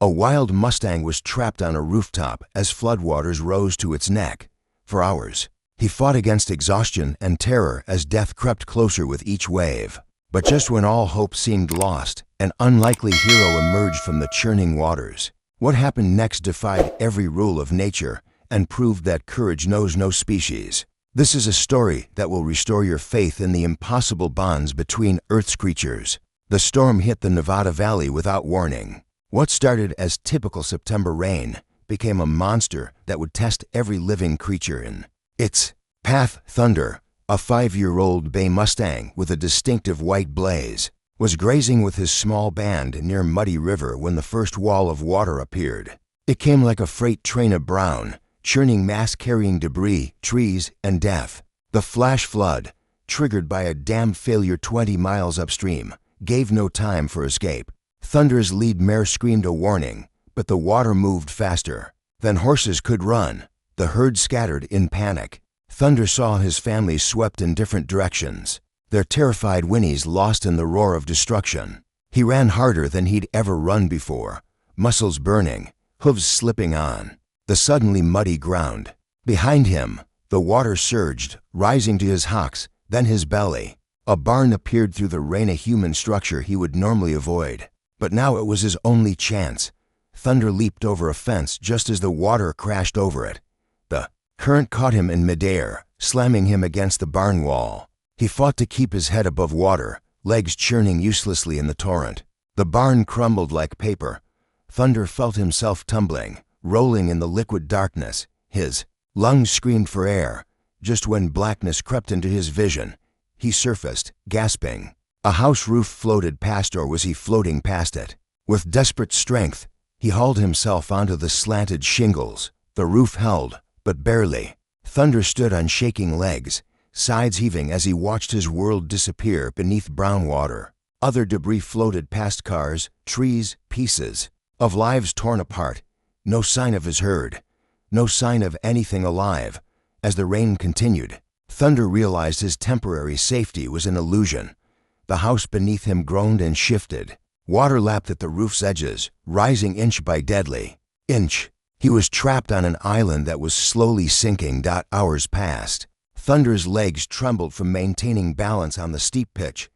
A wild Mustang was trapped on a rooftop as floodwaters rose to its neck. For hours, he fought against exhaustion and terror as death crept closer with each wave. But just when all hope seemed lost, an unlikely hero emerged from the churning waters. What happened next defied every rule of nature and proved that courage knows no species. This is a story that will restore your faith in the impossible bonds between Earth's creatures. The storm hit the Nevada Valley without warning. What started as typical September rain became a monster that would test every living creature in its path. Thunder, a 5-year-old bay Mustang with a distinctive white blaze, was grazing with his small band near Muddy River when the first wall of water appeared. It came like a freight train of brown, churning mass carrying debris, trees, and death. The flash flood, triggered by a dam failure 20 miles upstream, gave no time for escape. Thunder's lead mare screamed a warning, but the water moved faster than horses could run. The herd scattered in panic. Thunder saw his family swept in different directions, their terrified whinnies lost in the roar of destruction. He ran harder than he'd ever run before, muscles burning, hooves slipping on the suddenly muddy ground. Behind him, the water surged, rising to his hocks, then his belly. A barn appeared through the rain, a human structure he would normally avoid. But now it was his only chance. Thunder leaped over a fence just as the water crashed over it. The current caught him in midair, slamming him against the barn wall. He fought to keep his head above water, legs churning uselessly in the torrent. The barn crumbled like paper. Thunder felt himself tumbling, rolling in the liquid darkness. His lungs screamed for air. Just when blackness crept into his vision, he surfaced, gasping. A house roof floated past, or was he floating past it? With desperate strength, he hauled himself onto the slanted shingles. The roof held, but barely. Thunder stood on shaking legs, sides heaving as he watched his world disappear beneath brown water. Other debris floated past: cars, trees, pieces of lives torn apart. No sign of his herd, no sign of anything alive. As the rain continued, Thunder realized his temporary safety was an illusion. The house beneath him groaned and shifted. Water lapped at the roof's edges, rising inch by deadly inch. He was trapped on an island that was slowly sinking. Hours passed. Thunder's legs trembled from maintaining balance on the steep pitch.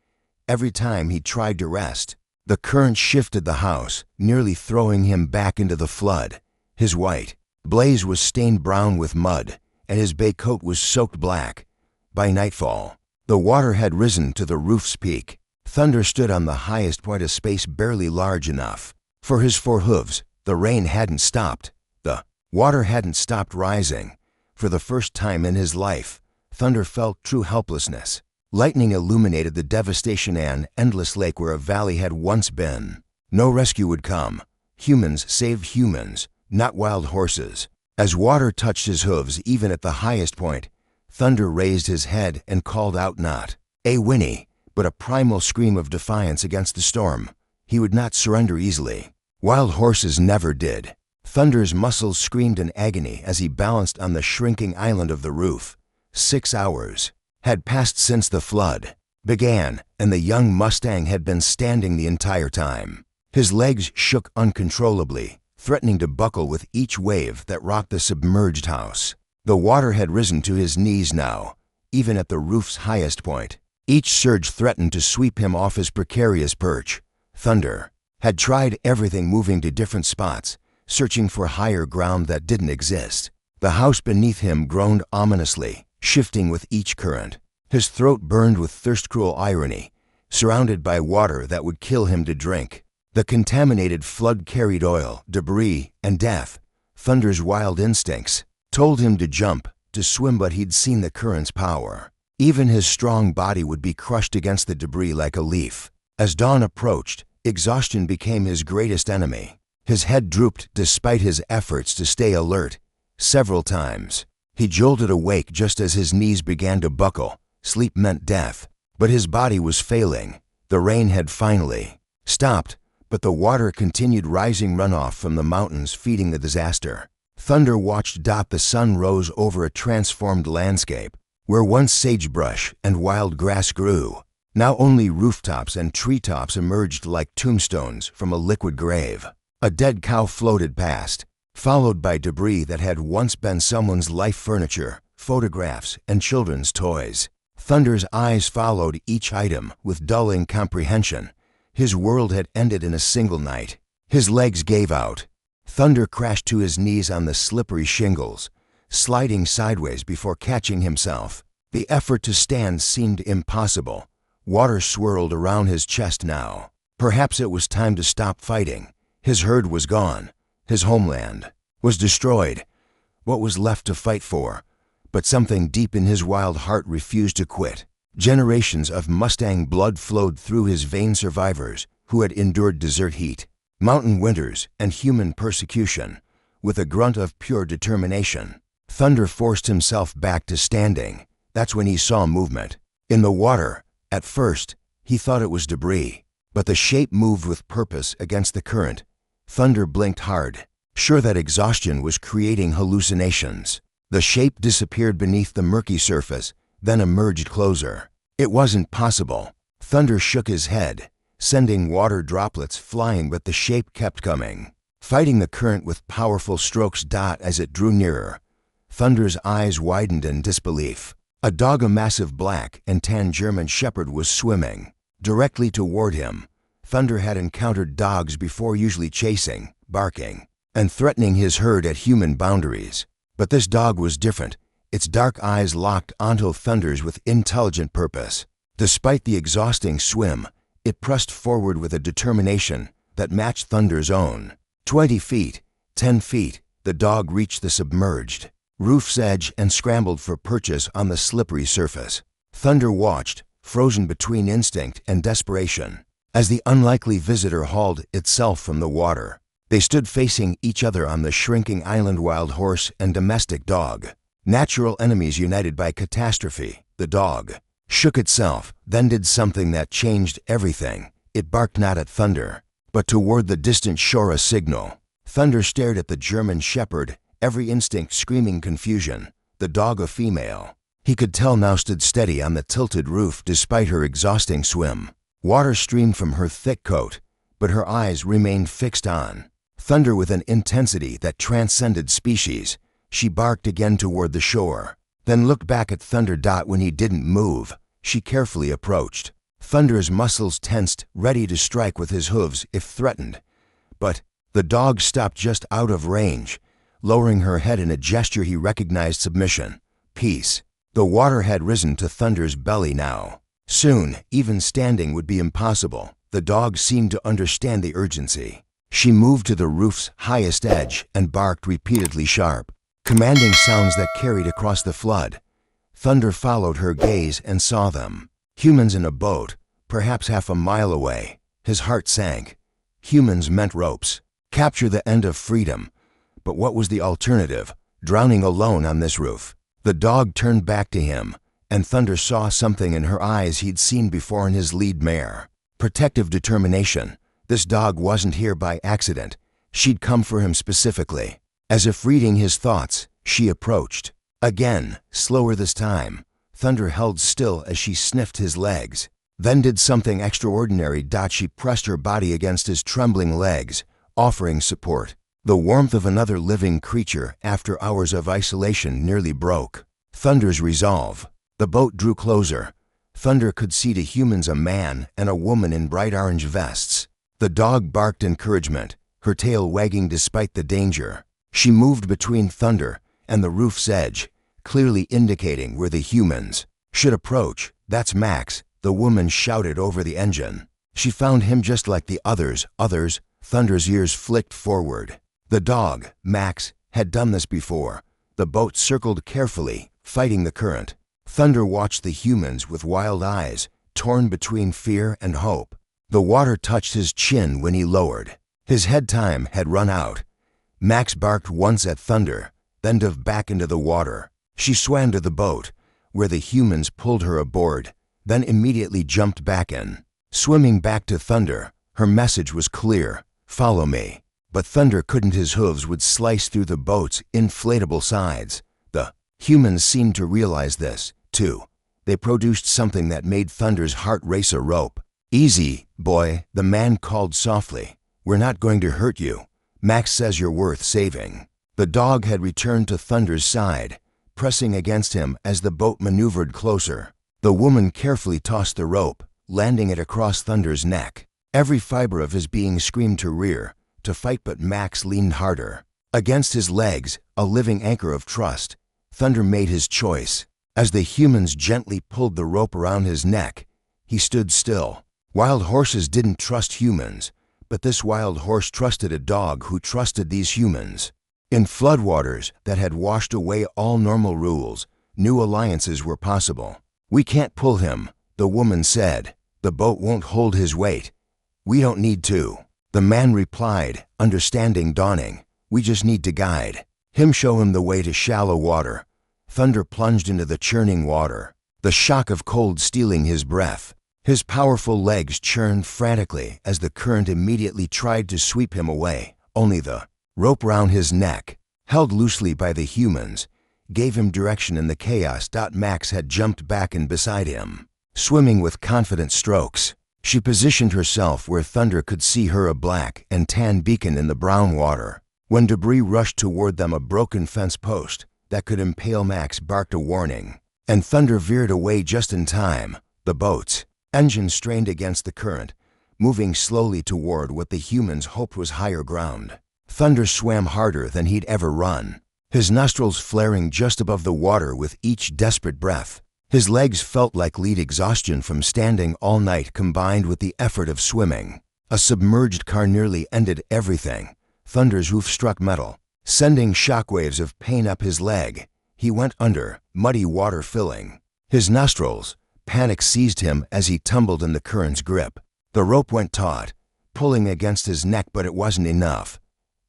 Every time he tried to rest, the current shifted the house, nearly throwing him back into the flood. His white blaze was stained brown with mud, and his bay coat was soaked black. By nightfall, the water had risen to the roof's peak. Thunder stood on the highest point, a space barely large enough for his 4 hooves. The rain hadn't stopped. The water hadn't stopped rising. For the first time in his life, Thunder felt true helplessness. Lightning illuminated the devastation, an endless lake where a valley had once been. No rescue would come. Humans saved humans, not wild horses. As water touched his hooves, even at the highest point, Thunder raised his head and called out not a whinny, but a primal scream of defiance against the storm. He would not surrender easily. Wild horses never did. Thunder's muscles screamed in agony as he balanced on the shrinking island of the roof. 6 hours had passed since the flood began, and the young Mustang had been standing the entire time. His legs shook uncontrollably, threatening to buckle with each wave that rocked the submerged house. The water had risen to his knees now, even at the roof's highest point. Each surge threatened to sweep him off his precarious perch. Thunder had tried everything, moving to different spots, searching for higher ground that didn't exist. The house beneath him groaned ominously, shifting with each current. His throat burned with thirst, cruel irony, surrounded by water that would kill him to drink. The contaminated flood carried oil, debris, and death. Thunder's wild instincts told him to jump, to swim, but he'd seen the current's power. Even his strong body would be crushed against the debris like a leaf. As dawn approached, exhaustion became his greatest enemy. His head drooped despite his efforts to stay alert. Several times, he jolted awake just as his knees began to buckle. Sleep meant death, but his body was failing. The rain had finally stopped, but the water continued rising, runoff from the mountains feeding the disaster. Thunder watched. The sun rose over a transformed landscape. Where once sagebrush and wild grass grew, now only rooftops and treetops emerged like tombstones from a liquid grave. A dead cow floated past, followed by debris that had once been someone's life furniture, photographs, and children's toys. Thunder's eyes followed each item with dull incomprehension. His world had ended in a single night. His legs gave out. Thunder crashed to his knees on the slippery shingles, sliding sideways before catching himself. The effort to stand seemed impossible. Water swirled around his chest now. Perhaps it was time to stop fighting. His herd was gone. His homeland was destroyed. What was left to fight for? But something deep in his wild heart refused to quit. Generations of Mustang blood flowed through his veins, survivors who had endured desert heat, mountain winters, and human persecution. With a grunt of pure determination, Thunder forced himself back to standing. That's when he saw movement. In the water, at first, he thought it was debris, but the shape moved with purpose against the current. Thunder blinked hard, sure that exhaustion was creating hallucinations. The shape disappeared beneath the murky surface, then emerged closer. It wasn't possible. Thunder shook his head, sending water droplets flying, but the shape kept coming, fighting the current with powerful strokes. As it drew nearer, Thunder's eyes widened in disbelief. A dog, a massive black and tan German shepherd, was swimming directly toward him. Thunder had encountered dogs before, usually chasing, barking, and threatening his herd at human boundaries. But this dog was different. Its dark eyes locked onto Thunder's with intelligent purpose. Despite the exhausting swim, it pressed forward with a determination that matched Thunder's own. 20 feet, 10 feet, the dog reached the submerged roof's edge and scrambled for purchase on the slippery surface. Thunder watched, frozen between instinct and desperation, as the unlikely visitor hauled itself from the water. They stood facing each other on the shrinking island, wild horse and domestic dog. Natural enemies united by catastrophe. The dog shook itself, then did something that changed everything. It barked not at Thunder, but toward the distant shore, a signal. Thunder stared at the German shepherd, every instinct screaming confusion. The dog, a female, he could tell now, stood steady on the tilted roof despite her exhausting swim. Water streamed from her thick coat, but her eyes remained fixed on Thunder with an intensity that transcended species. She barked again toward the shore, then looked back at Thunder. When he didn't move, she carefully approached. Thunder's muscles tensed, ready to strike with his hooves if threatened. But the dog stopped just out of range, lowering her head in a gesture he recognized: submission, peace. The water had risen to Thunder's belly now. Soon, even standing would be impossible. The dog seemed to understand the urgency. She moved to the roof's highest edge and barked repeatedly, sharp, commanding sounds that carried across the flood. Thunder followed her gaze and saw them. Humans in a boat, perhaps half a mile away. His heart sank. Humans meant ropes. Capture the end of freedom. But what was the alternative? Drowning alone on this roof. The dog turned back to him, and Thunder saw something in her eyes he'd seen before in his lead mare. Protective determination. This dog wasn't here by accident. She'd come for him specifically. As if reading his thoughts, she approached. Again, slower this time. Thunder held still as she sniffed his legs, then did something extraordinary. She pressed her body against his trembling legs, offering support. The warmth of another living creature after hours of isolation nearly broke Thunder's resolve. The boat drew closer. Thunder could see to humans a man and a woman in bright orange vests. The dog barked encouragement, her tail wagging despite the danger. She moved between Thunder and the roof's edge, clearly indicating where the humans should approach. "That's Max," the woman shouted over the engine. She found him just like the others. Thunder's ears flicked forward. The dog, Max, had done this before. The boat circled carefully, fighting the current. Thunder watched the humans with wild eyes, torn between fear and hope. The water touched his chin when he lowered. His head time had run out. Max barked once at Thunder, then dove back into the water. She swam to the boat, where the humans pulled her aboard, then immediately jumped back in. Swimming back to Thunder, her message was clear: follow me. But Thunder couldn't. His hooves would slice through the boat's inflatable sides. The humans seemed to realize this, too. They produced something that made Thunder's heart race: a rope. "Easy, boy," the man called softly. "We're not going to hurt you." Max says you're worth saving." The dog had returned to Thunder's side, pressing against him as the boat maneuvered closer. The woman carefully tossed the rope, landing it across Thunder's neck. Every fiber of his being screamed to rear, to fight, but Max leaned harder. Against his legs, a living anchor of trust, Thunder made his choice. As the humans gently pulled the rope around his neck, he stood still. Wild horses didn't trust humans, but this wild horse trusted a dog who trusted these humans. In floodwaters that had washed away all normal rules, new alliances were possible. "We can't pull him," the woman said. "The boat won't hold his weight." "We don't need to," the man replied, understanding dawning. "We just need to guide him, show him the way to shallow water." Thunder plunged into the churning water, the shock of cold stealing his breath. His powerful legs churned frantically as the current immediately tried to sweep him away. Only the rope round his neck, held loosely by the humans, gave him direction in the chaos. Max had jumped back and beside him, swimming with confident strokes. She positioned herself where Thunder could see her, a black and tan beacon in the brown water. When debris rushed toward them, a broken fence post that could impale Max barked a warning, and Thunder veered away just in time. The boat's engine strained against the current, moving slowly toward what the humans hoped was higher ground. Thunder swam harder than he'd ever run, his nostrils flaring just above the water with each desperate breath. His legs felt like lead exhaustion from standing all night combined with the effort of swimming. A submerged car nearly ended everything. Thunder's hoof struck metal, sending shockwaves of pain up his leg. He went under, muddy water filling his nostrils. Panic seized him as he tumbled in the current's grip. The rope went taut, pulling against his neck, but it wasn't enough.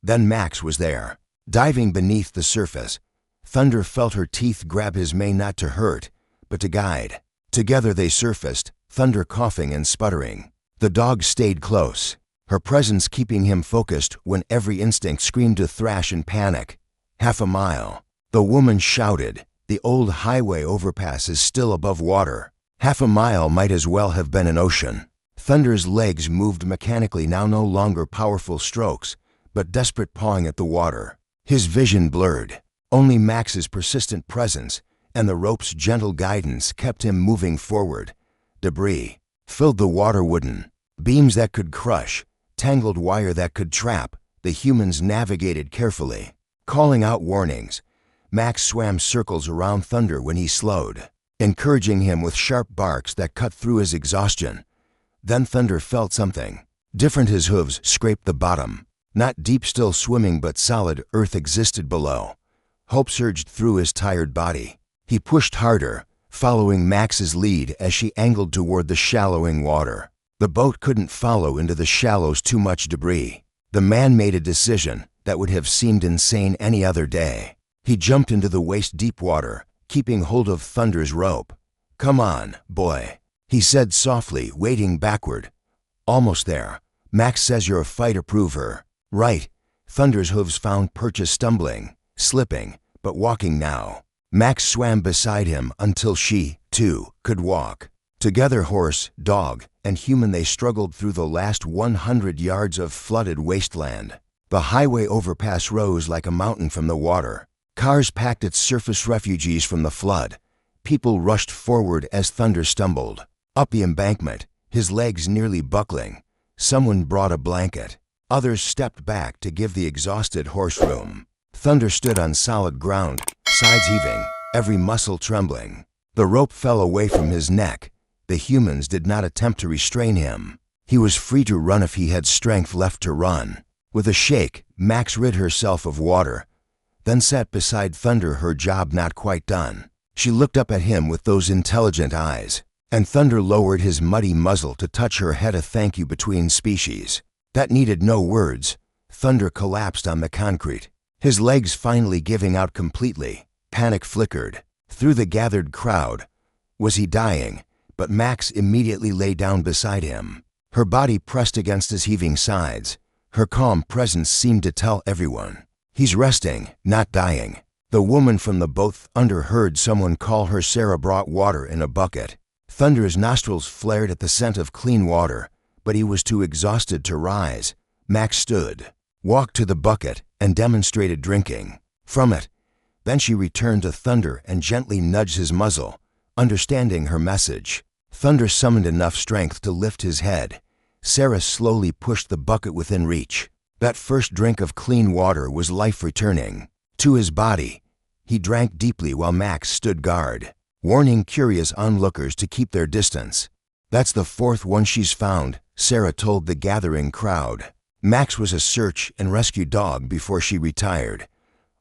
Then Max was there, diving beneath the surface. Thunder felt her teeth grab his mane, not to hurt, but to guide. Together they surfaced, Thunder coughing and sputtering. The dog stayed close, her presence keeping him focused when every instinct screamed to thrash in panic. "Half a mile," the woman shouted. "The old highway overpass is still above water." Half a mile might as well have been an ocean. Thunder's legs moved mechanically, now no longer powerful strokes, but desperate pawing at the water. His vision blurred. Only Max's persistent presence and the rope's gentle guidance kept him moving forward. Debris filled the water, wooden beams that could crush, tangled wire that could trap. The humans navigated carefully, calling out warnings. Max swam circles around Thunder when he slowed, encouraging him with sharp barks that cut through his exhaustion. Then Thunder felt something different. His hooves scraped the bottom. Not deep, still swimming, but solid earth existed below. Hope surged through his tired body. He pushed harder, following Max's lead as she angled toward the shallowing water. The boat couldn't follow into the shallows, too much debris. The man made a decision that would have seemed insane any other day. He jumped into the waist-deep water, keeping hold of Thunder's rope. "Come on, boy," he said softly, wading backward. "Almost there. Max says you're a fighter, prove her." "Right." Thunder's hooves found purchase, stumbling, slipping, but walking now. Max swam beside him until she, too, could walk. Together, horse, dog, and human, they struggled through the last 100 yards of flooded wasteland. The highway overpass rose like a mountain from the water. Cars packed its surface, refugees from the flood. People rushed forward as Thunder stumbled up the embankment, his legs nearly buckling. Someone brought a blanket. Others stepped back to give the exhausted horse room. Thunder stood on solid ground, sides heaving, every muscle trembling. The rope fell away from his neck. The humans did not attempt to restrain him. He was free to run if he had strength left to run. With a shake, Max rid herself of water, then sat beside Thunder, her job not quite done. She looked up at him with those intelligent eyes, and Thunder lowered his muddy muzzle to touch her head, a thank you between species that needed no words. Thunder collapsed on the concrete, his legs finally giving out completely. Panic flickered through the gathered crowd. Was he dying? But Max immediately lay down beside him, her body pressed against his heaving sides. Her calm presence seemed to tell everyone, he's resting, not dying. The woman from the boat underheard someone call her. Sarah brought water in a bucket. Thunder's nostrils flared at the scent of clean water, but he was too exhausted to rise. Max stood, walked to the bucket, and demonstrated drinking from it. Then she returned to Thunder and gently nudged his muzzle, understanding her message. Thunder summoned enough strength to lift his head. Sarah slowly pushed the bucket within reach. That first drink of clean water was life returning to his body. He drank deeply while Max stood guard, warning curious onlookers to keep their distance. "That's the fourth one she's found," Sarah told the gathering crowd. Max was a search and rescue dog before she retired.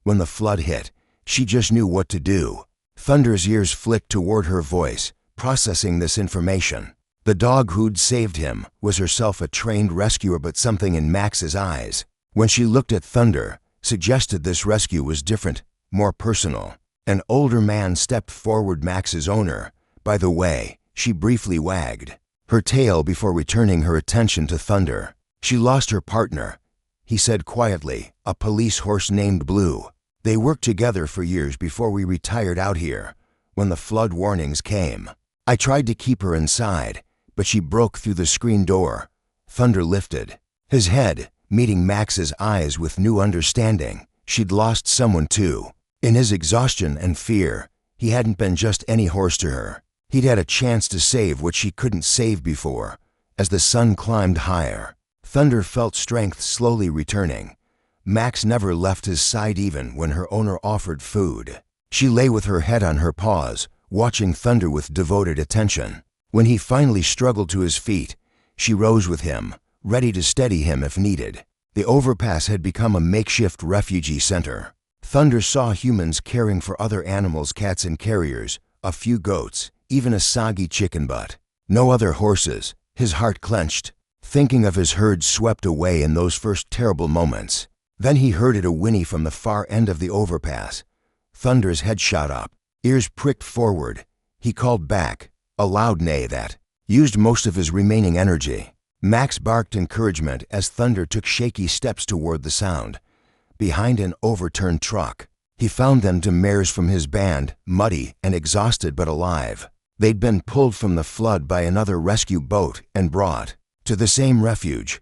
When the flood hit, she just knew what to do. Thunder's ears flicked toward her voice, processing this information. The dog who'd saved him was herself a trained rescuer, but something in Max's eyes, when she looked at Thunder, suggested this rescue was different, more personal. An older man stepped forward, Max's owner. "By the way," she briefly wagged her tail before returning her attention to Thunder. "She lost her partner," he said quietly, "a police horse named Blue. They worked together for years before we retired out here. When the flood warnings came, I tried to keep her inside, but she broke through the screen door." Thunder lifted his head, meeting Max's eyes with new understanding. She'd lost someone too. In his exhaustion and fear, he hadn't been just any horse to her. He'd had a chance to save what she couldn't save before. As the sun climbed higher, Thunder felt strength slowly returning. Max never left his side even when her owner offered food. She lay with her head on her paws, watching Thunder with devoted attention. When he finally struggled to his feet, she rose with him, ready to steady him if needed. The overpass had become a makeshift refugee center. Thunder saw humans caring for other animals, cats and carriers, a few goats, even a soggy chicken butt. No other horses. His heart clenched, thinking of his herd swept away in those first terrible moments. Then he heard a whinny from the far end of the overpass. Thunder's head shot up, ears pricked forward. He called back, a loud neigh that used most of his remaining energy. Max barked encouragement as Thunder took shaky steps toward the sound. Behind an overturned truck, he found them, two mares from his band, muddy and exhausted but alive. They'd been pulled from the flood by another rescue boat and brought to the same refuge.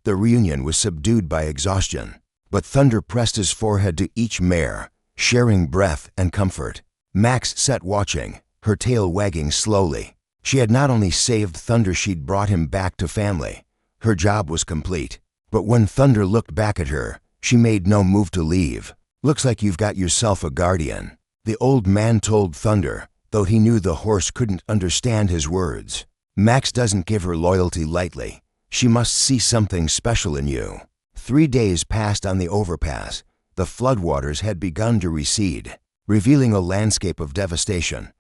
The reunion was subdued by exhaustion, but Thunder pressed his forehead to each mare, sharing breath and comfort. Max sat watching, her tail wagging slowly. She had not only saved Thunder, she'd brought him back to family. Her job was complete. But when Thunder looked back at her, she made no move to leave. "Looks like you've got yourself a guardian," the old man told Thunder, though he knew the horse couldn't understand his words. "Max doesn't give her loyalty lightly. She must see something special in you." 3 days passed on the overpass. The floodwaters had begun to recede, revealing a landscape of devastation.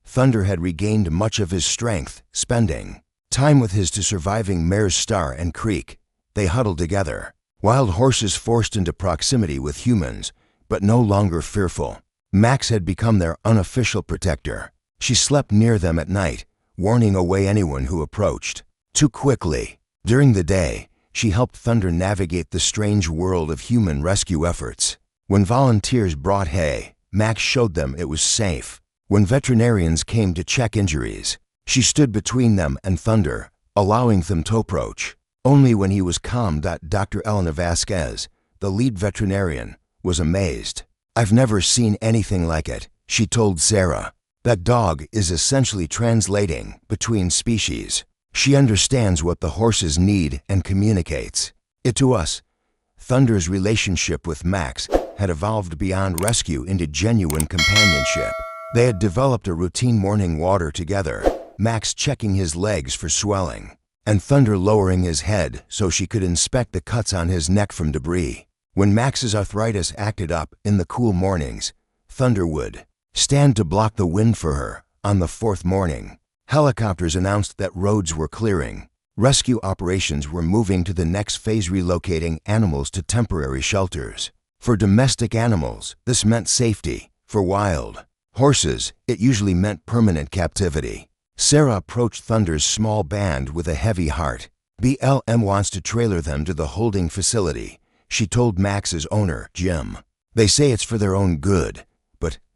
Thunder had regained much of his strength, spending time with his two surviving mares Star and Creek. They huddled together, wild horses forced into proximity with humans, but no longer fearful. Max had become their unofficial protector. She slept near them at night, warning away anyone who approached too quickly. During the day, she helped Thunder navigate the strange world of human rescue efforts. When volunteers brought hay, Max showed them it was safe. When veterinarians came to check injuries, she stood between them and Thunder, allowing them to approach. Only when he was calm. Dr. Elena Vasquez, the lead veterinarian, was amazed. "I've never seen anything like it," she told Sarah. "That dog is essentially translating between species. She understands what the horses need and communicates it to us." Thunder's relationship with Max had evolved beyond rescue into genuine companionship. They had developed a routine morning water together, Max checking his legs for swelling, and Thunder lowering his head so she could inspect the cuts on his neck from debris. When Max's arthritis acted up in the cool mornings, Thunder would stand to block the wind for her. On the 4th morning, helicopters announced that roads were clearing. Rescue operations were moving to the next phase, relocating animals to temporary shelters. For domestic animals, this meant safety. For wild horses, it usually meant permanent captivity. Sarah approached Thunder's small band with a heavy heart. "BLM wants to trailer them to the holding facility," she told Max's owner, Jim. "They say it's for their own good,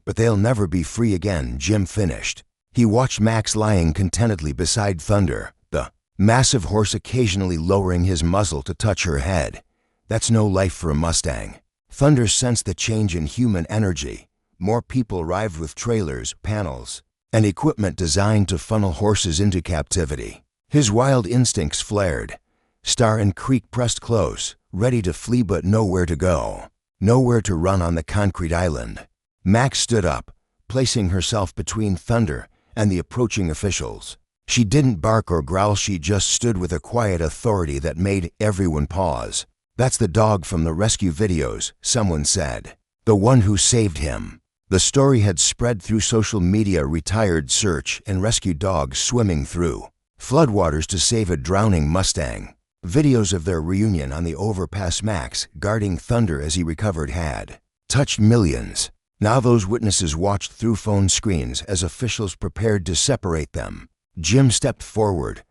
but they'll never be free again," Jim finished. He watched Max lying contentedly beside Thunder, the massive horse occasionally lowering his muzzle to touch her head. That's no life for a Mustang. Thunder sensed the change in human energy. More people arrived with trailers, panels, and equipment designed to funnel horses into captivity. His wild instincts flared. Star and Creek pressed close, ready to flee but nowhere to go. Nowhere to run on the concrete island. Max stood up, placing herself between Thunder and the approaching officials. She didn't bark or growl, she just stood with a quiet authority that made everyone pause. "That's the dog from the rescue videos," someone said. "The one who saved him." The story had spread through social media, retired search and rescue dogs swimming through floodwaters to save a drowning Mustang. Videos of their reunion on the overpass, Max guarding Thunder as he recovered, had touched millions. Now those witnesses watched through phone screens as officials prepared to separate them. Jim stepped forward.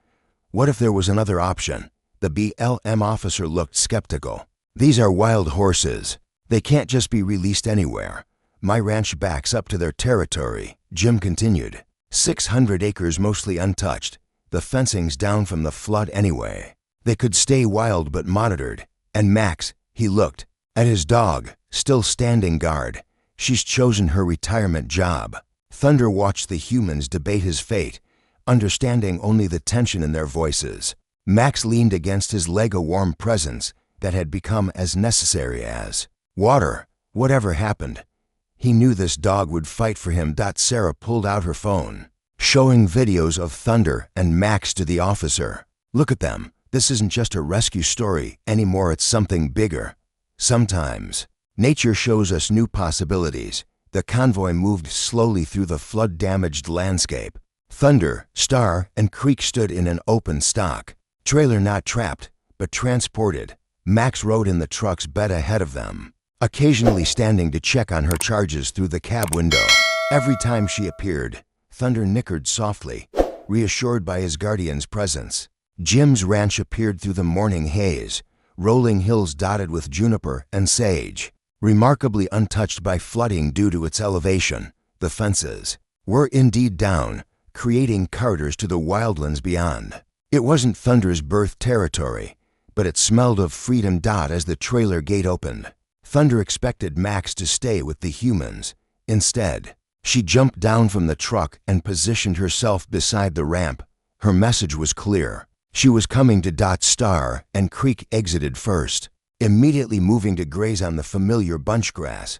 What if there was another option? The BLM officer looked skeptical. "These are wild horses. They can't just be released anywhere. My ranch backs up to their territory," Jim continued. 600 acres mostly untouched. The fencing's down from the flood anyway. They could stay wild but monitored. And Max, he looked at his dog, still standing guard. "She's chosen her retirement job." Thunder watched the humans debate his fate, understanding only the tension in their voices. Max leaned against his leg, a warm presence that had become as necessary as water. Whatever happened, he knew this dog would fight for him. Sarah pulled out her phone, showing videos of Thunder and Max to the officer. "Look at them. This isn't just a rescue story anymore, it's something bigger." Sometimes nature shows us new possibilities. The convoy moved slowly through the flood-damaged landscape. Thunder, Star, and Creek stood in an open stock trailer, not trapped, but transported. Max rode in the truck's bed ahead of them, occasionally standing to check on her charges through the cab window. Every time she appeared, Thunder nickered softly, reassured by his guardian's presence. Jim's ranch appeared through the morning haze, rolling hills dotted with juniper and sage, remarkably untouched by flooding due to its elevation. The fences were indeed down, creating corridors to the wildlands beyond. It wasn't Thunder's birth territory, but it smelled of freedom. As the trailer gate opened, Thunder expected Max to stay with the humans. Instead, she jumped down from the truck and positioned herself beside the ramp. Her message was clear. She was coming to Star and Creek exited first, immediately moving to graze on the familiar bunchgrass.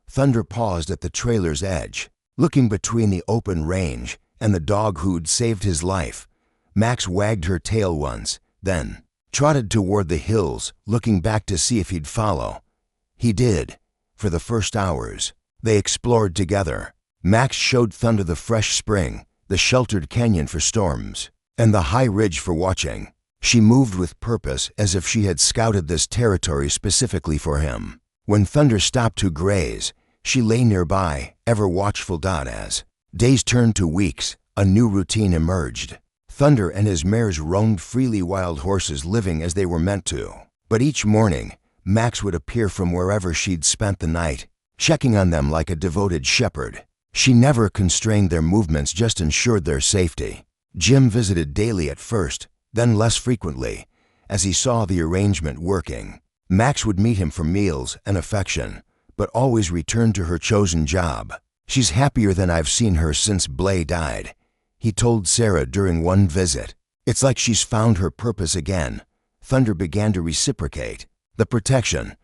Thunder paused at the trailer's edge, looking between the open range and the dog who'd saved his life. Max wagged her tail once, then trotted toward the hills, looking back to see if he'd follow. He did. For the first hours, they explored together. Max showed Thunder the fresh spring, the sheltered canyon for storms, and the high ridge for watching. She moved with purpose, as if she had scouted this territory specifically for him. When Thunder stopped to graze, she lay nearby, ever watchful. As days turned to weeks, a new routine emerged. Thunder and his mares roamed freely, wild horses living as they were meant to. But each morning, Max would appear from wherever she'd spent the night, checking on them like a devoted shepherd. She never constrained their movements, just ensured their safety. Jim visited daily at first, then less frequently, as he saw the arrangement working. Max would meet him for meals and affection, but always returned to her chosen job. "She's happier than I've seen her since Blay died," he told Sarah during one visit. "It's like she's found her purpose again." Thunder began to reciprocate. The protection.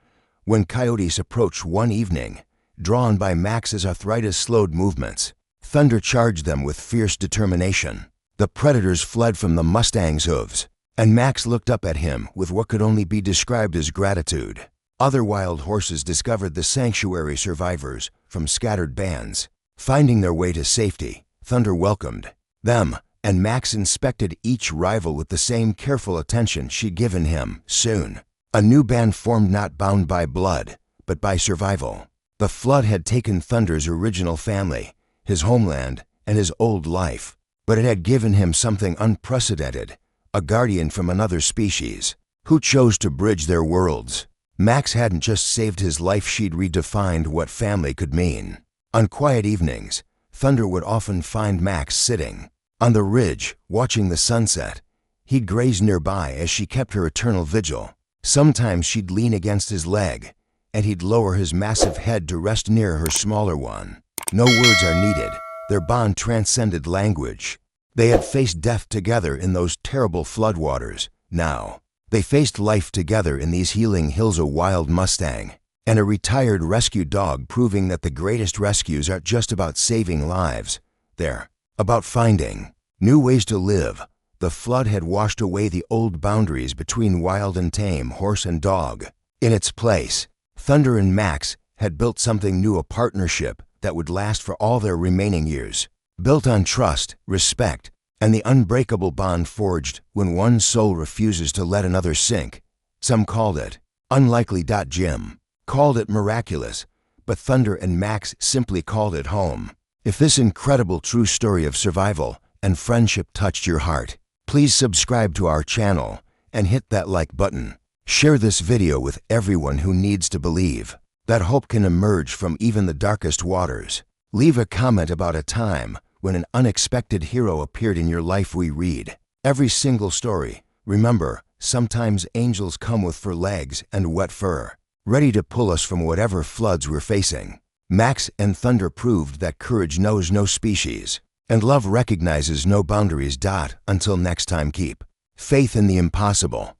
When coyotes approached one evening, drawn by Max's arthritis slowed movements, Thunder charged them with fierce determination. The predators fled from the Mustang's hooves, and Max looked up at him with what could only be described as gratitude. Other wild horses discovered the sanctuary, survivors from scattered bands, finding their way to safety. Thunder welcomed them, and Max inspected each rival with the same careful attention she'd given him. Soon, a new band formed, not bound by blood, but by survival. The flood had taken Thunder's original family, his homeland, and his old life, but it had given him something unprecedented, a guardian from another species, who chose to bridge their worlds. Max hadn't just saved his life, she'd redefined what family could mean. On quiet evenings, Thunder would often find Max sitting on the ridge, watching the sunset. He'd graze nearby as she kept her eternal vigil. Sometimes she'd lean against his leg, and he'd lower his massive head to rest near her smaller one. No words are needed. Their bond transcended language. They had faced death together in those terrible floodwaters. Now, they faced life together in these healing hills, a wild Mustang and a retired rescue dog, proving that the greatest rescues aren't just about saving lives. They're about finding new ways to live. The flood had washed away the old boundaries between wild and tame, horse and dog. In its place, Thunder and Max had built something new, a partnership that would last for all their remaining years, built on trust, respect, and the unbreakable bond forged when one soul refuses to let another sink. Some called it unlikely. Jim called it miraculous, but Thunder and Max simply called it home. If this incredible true story of survival and friendship touched your heart, please subscribe to our channel and hit that like button. Share this video with everyone who needs to believe that hope can emerge from even the darkest waters. Leave a comment about a time when an unexpected hero appeared in your life. We read every single story. Remember, sometimes angels come with fur legs and wet fur, ready to pull us from whatever floods we're facing. Max and Thunder proved that courage knows no species and love recognizes no boundaries. Until next time, keep faith in the impossible